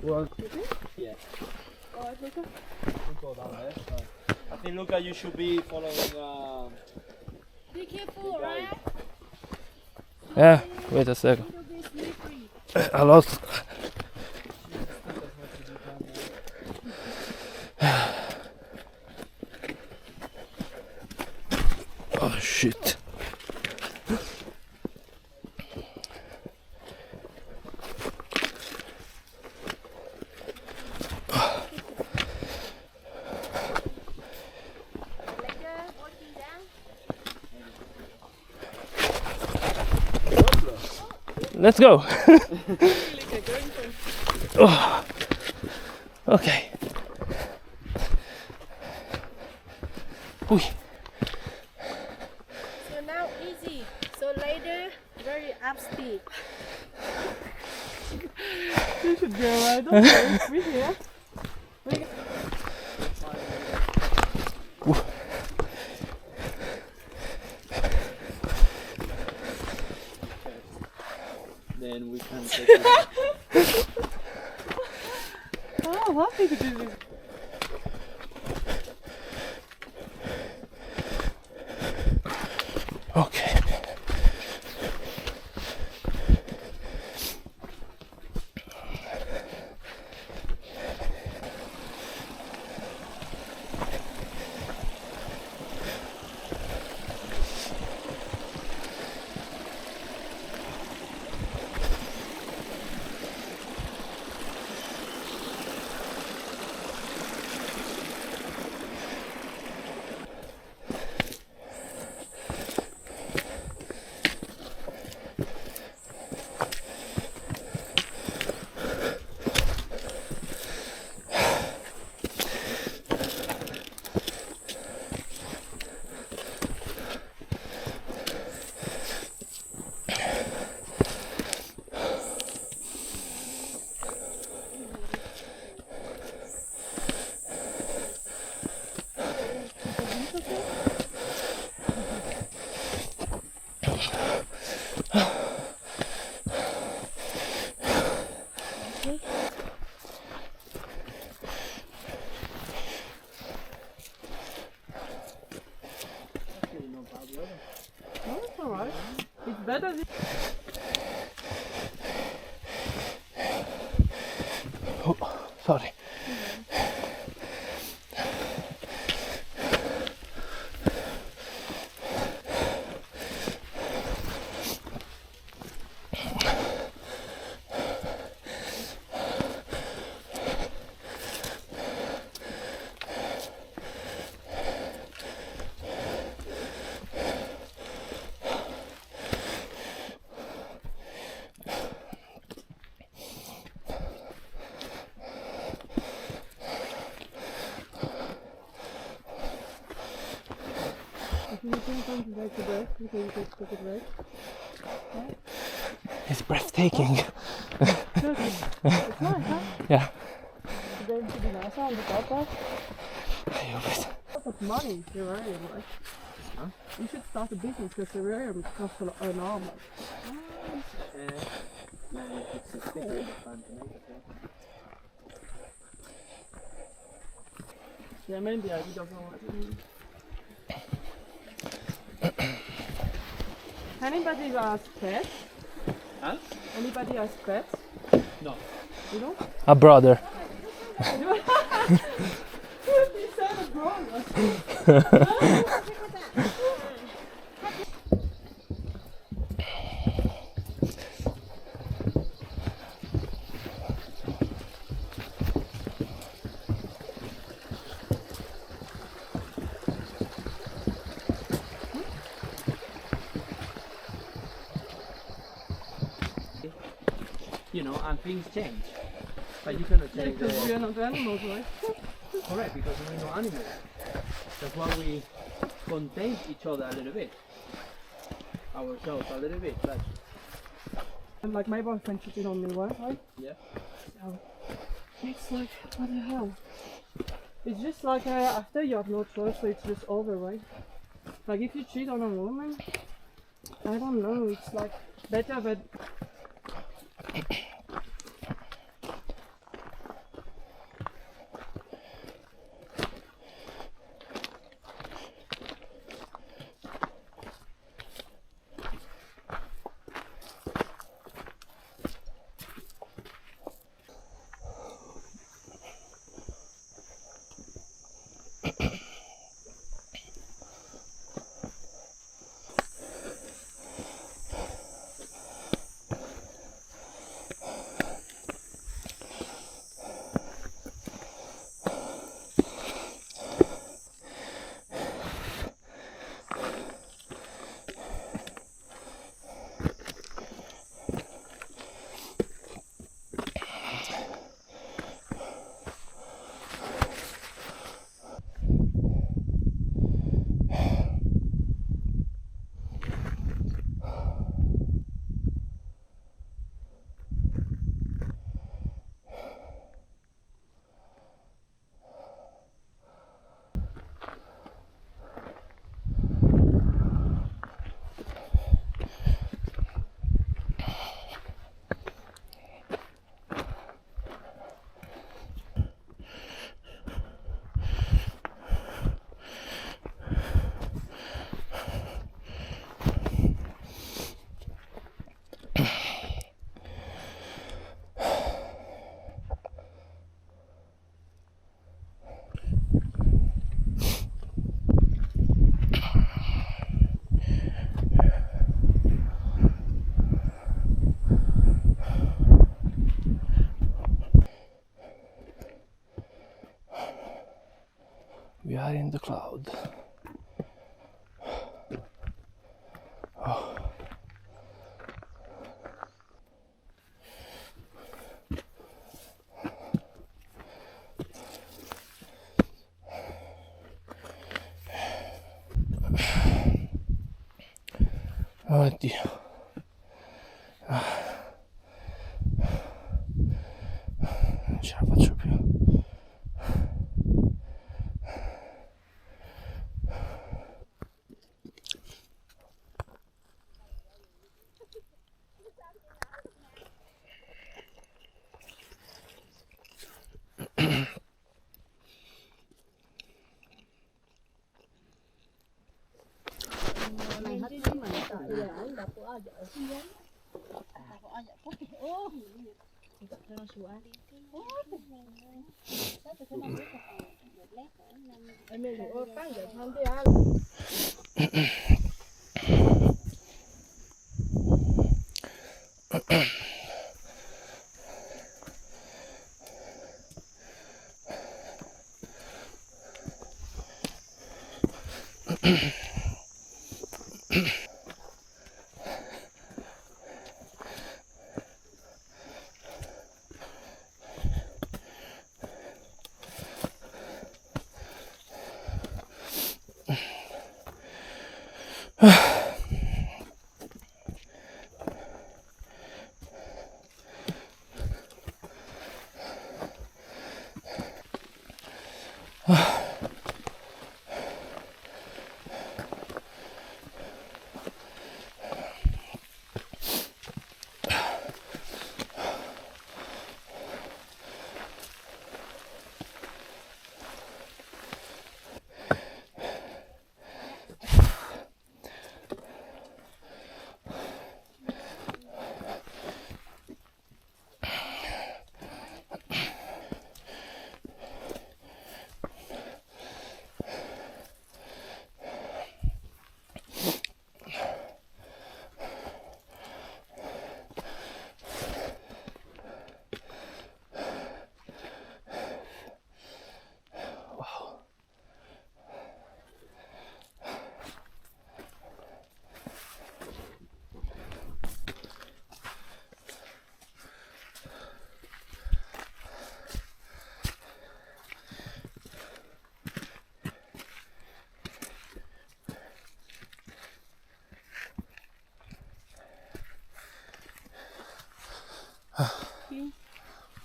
Well, Yeah. Alright, Luca. Don't go down there. I think Luca, you should be following. Be careful, alright? yeah, wait a second. It'll be slippery. I lost. Oh shit. Let's go. Oh. Okay. Ooh. So now easy. So later, very up speed. You should go right up there. We here. Then we can take it. Oh, happy to do this. Okay. Oh, it's alright. It's better than... Oh, sorry. You think I'm to take a break because you take a break? It's breathtaking. It's nice, huh? Yeah. You're going to be nice on the top of. I hope it. Lots of money, terrarium, right? Huh? You should start a business because terrarium costs an arm. Yeah, maybe I don't know what it means. Anybody has pets? Huh? Anybody has pets? No. You know? A brother. You said a brother. You know, and things change. But you cannot change Because we the... are not animals, right? Correct, because we're not animals. That's why we contain each other a little bit. Ourselves a little bit, but... And like my boyfriend cheated on me once, right? Yeah. So it's like, what the hell? It's just like after you have no choice, so it's just over, right? Like if you cheat on a woman, I don't know, it's like better that Oddio. Non ce la faccio più. Mày hết cái mà nó tội giờ anh đập của vợ xin giấy. Đập của vợ có cái ô. Đập cho nó xùa đi. Em mình thì ô phát giờ tham đi ăn.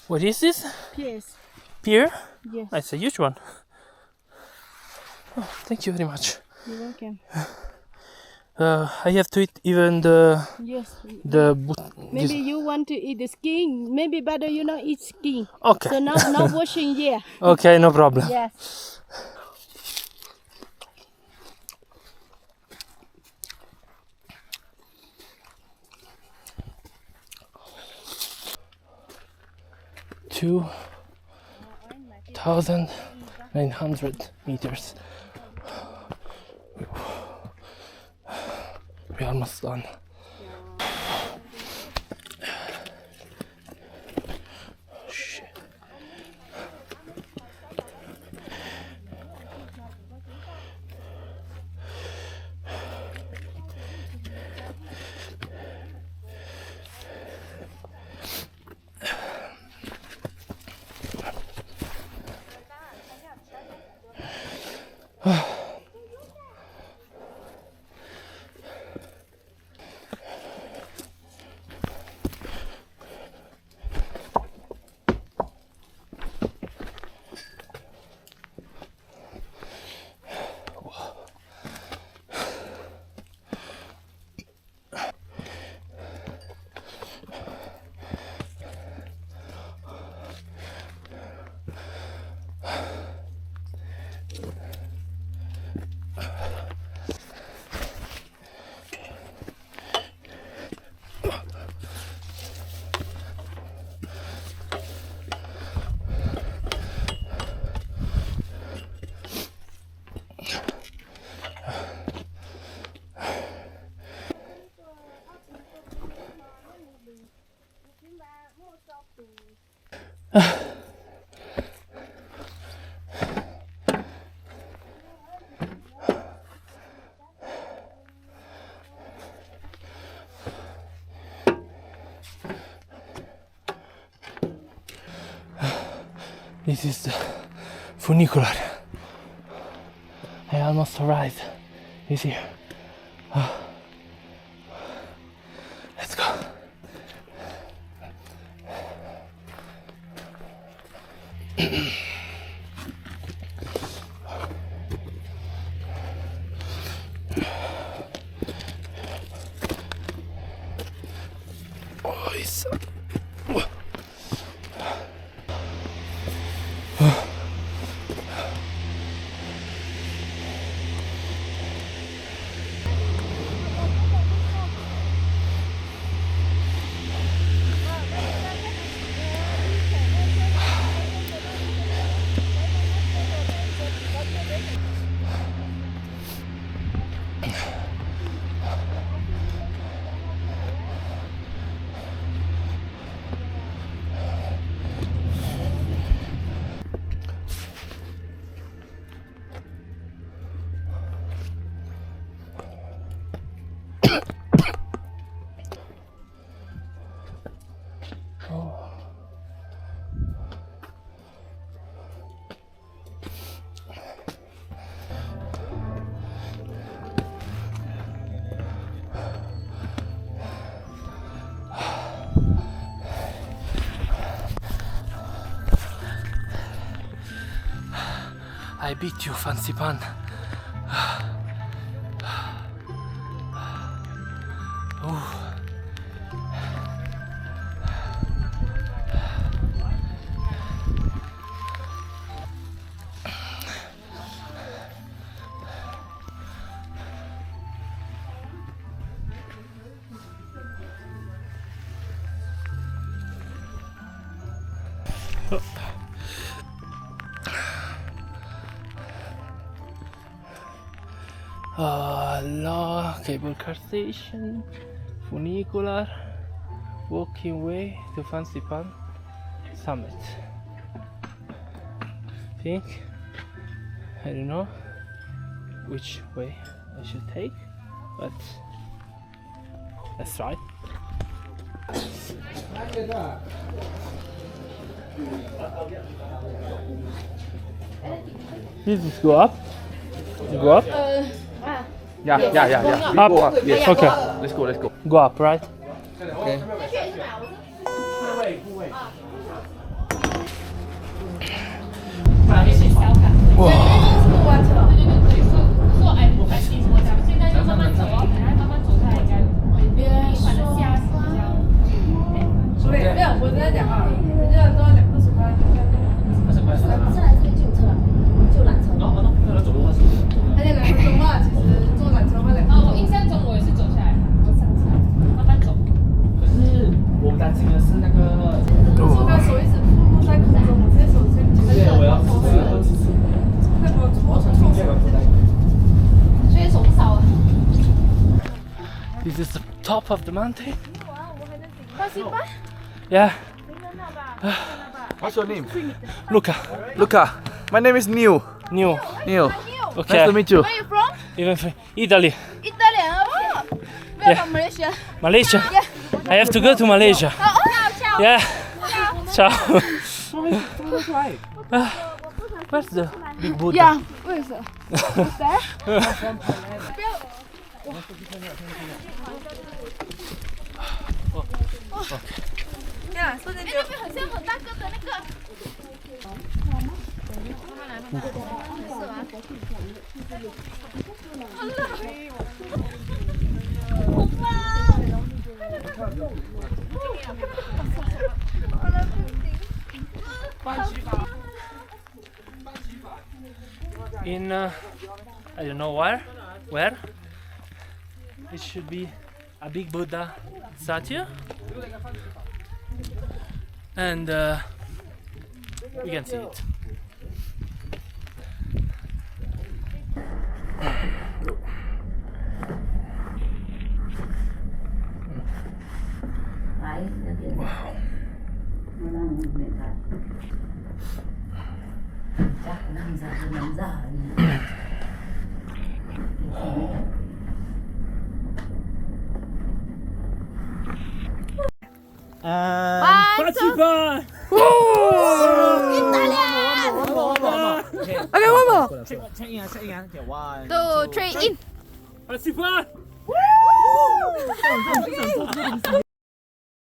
What is this? Yes. Pier? Yes. It's a huge one. Oh, thank you very much. You're welcome. I have to eat even the Yes. Maybe you want to eat the skin. Maybe better you not eat skin. Okay. So now washing here. Okay, no problem. Yes. Two 1,900 meters. We're almost done. Shit. This is the funicular. I almost arrived. It's here. I beat you, fancy pan. La cable car station, funicular, walking way to Fancy Pan summit. I don't know which way I should take, but let's try. Please go up. You go up. Yeah. Up. Go up. Yes. Okay. Let's go. Go up, right? Okay. This is the top of the mountain. Yeah. What's your name? Luca. Luca. My name is Neil. New. Neil. Okay. Nice to meet you. Where are you from? Even from Italy. Italy. Oh. We're from Malaysia. Malaysia. I have to go to Malaysia. Ciao. Yeah. Ciao. Where's the big Buddha? Yeah. Where is it? What's that? Yeah, so then 那边很像很大个的那个。In I don't know where it should be a big Buddha statue, and we can see it. Sapa! Okay, one more. Check in. Okay, 1, 2, 3, in. Sapa!